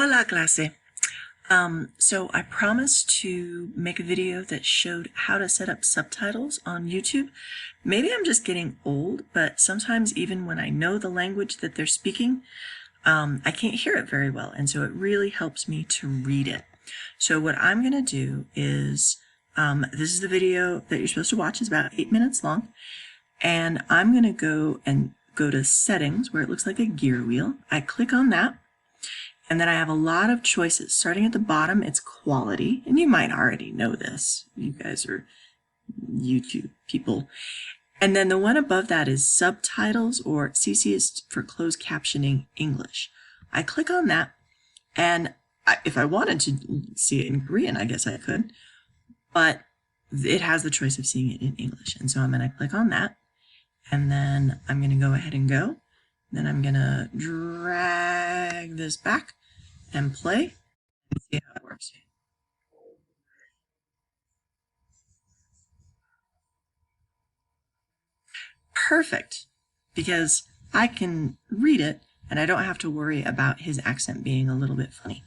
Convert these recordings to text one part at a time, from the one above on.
Hola, clase. So I promised to make a video that showed how to set up subtitles on YouTube. Maybe I'm just getting old, but sometimes even when I know the language that they're speaking, I can't hear it very well, and so it really helps me to read it. So what I'm going to do is, this is the video that you're supposed to watch. It's about 8 minutes long, and I'm going to go to settings where it looks like a gear wheel. I click on that. And then I have a lot of choices. Starting at the bottom, it's quality. And you might already know this. You guys are YouTube people. And then the one above that is subtitles, or CC is for closed captioning English. I click on that, and if I wanted to see it in Korean, I guess I could. But it has the choice of seeing it in English. And so I'm going to click on that. And then I'm going to go ahead and go. Then I'm going to drag this back and play and see how it works. Perfect, because I can read it and I don't have to worry about his accent being a little bit funny.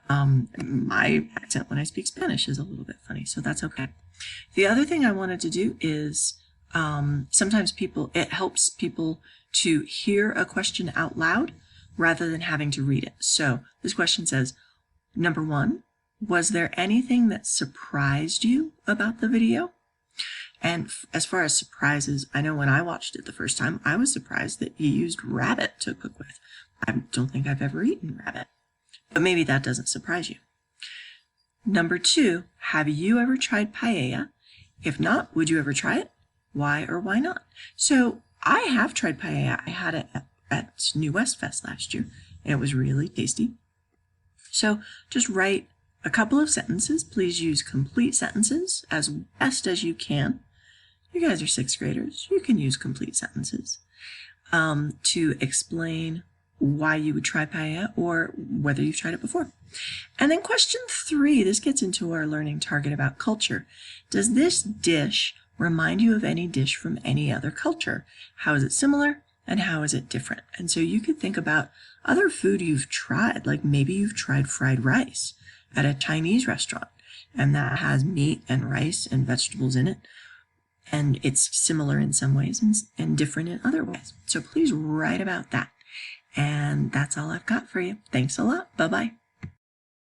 My accent when I speak Spanish is a little bit funny, so that's okay. The other thing I wanted to do is sometimes it helps people to hear a question out loud rather than having to read it. So this question says, number 1, was there anything that surprised you about the video? And as far as surprises, I know when I watched it the first time, I was surprised that he used rabbit to cook with. I don't think I've ever eaten rabbit, but maybe that doesn't surprise you. Number 2, have you ever tried paella? If not, would you ever try it? Why or why not? So I have tried paella. I had it at New West Fest last year, and it was really tasty. So just write a couple of sentences. Please use complete sentences as best as you can. You guys are 6th graders. You can use complete sentences to explain why you would try paella or whether you've tried it before. And then question 3, this gets into our learning target about culture. Does this dish remind you of any dish from any other culture? How is it similar and how is it different? And so you could think about other food you've tried, like maybe you've tried fried rice at a Chinese restaurant, and that has meat and rice and vegetables in it, and it's similar in some ways and different in other ways. So please write about that. And that's all I've got for you. Thanks a lot. Bye-bye.